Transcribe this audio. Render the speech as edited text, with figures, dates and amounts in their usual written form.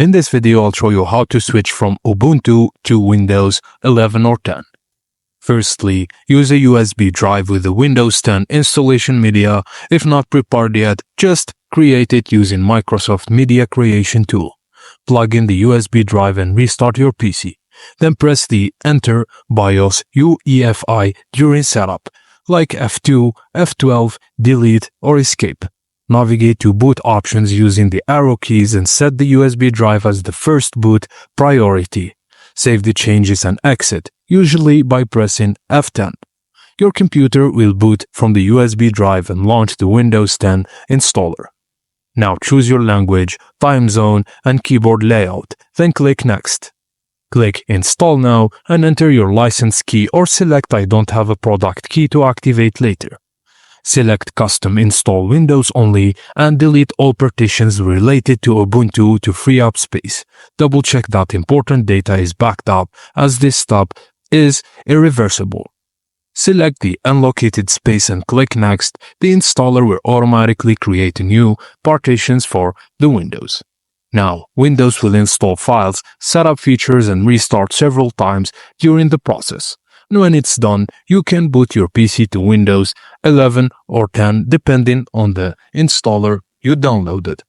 In this video, I'll show you how to switch from Ubuntu to Windows 11 or 10. Firstly, use a USB drive with the Windows 10 installation media. If not prepared yet, just create it using Microsoft Media Creation tool. Plug in the USB drive and restart your PC. Then press the Enter, BIOS, UEFI during setup, like F2, F12, Delete, or Escape. Navigate to boot options using the arrow keys and set the USB drive as the first boot priority. Save the changes and exit, usually by pressing F10. Your computer will boot from the USB drive and launch the Windows 10 installer. Now choose your language, time zone, and keyboard layout, then click Next. Click Install Now and enter your license key or select I don't have a product key to activate later. Select Custom Install Windows Only and delete all partitions related to Ubuntu to free up space. Double check that important data is backed up, as this step is irreversible. Select the unlocated space and click Next. The installer will automatically create new partitions for the Windows. Now, Windows will install files, set up features, and restart several times during the process. When it's done, you can boot your PC to Windows 11 or 10 depending on the installer you downloaded.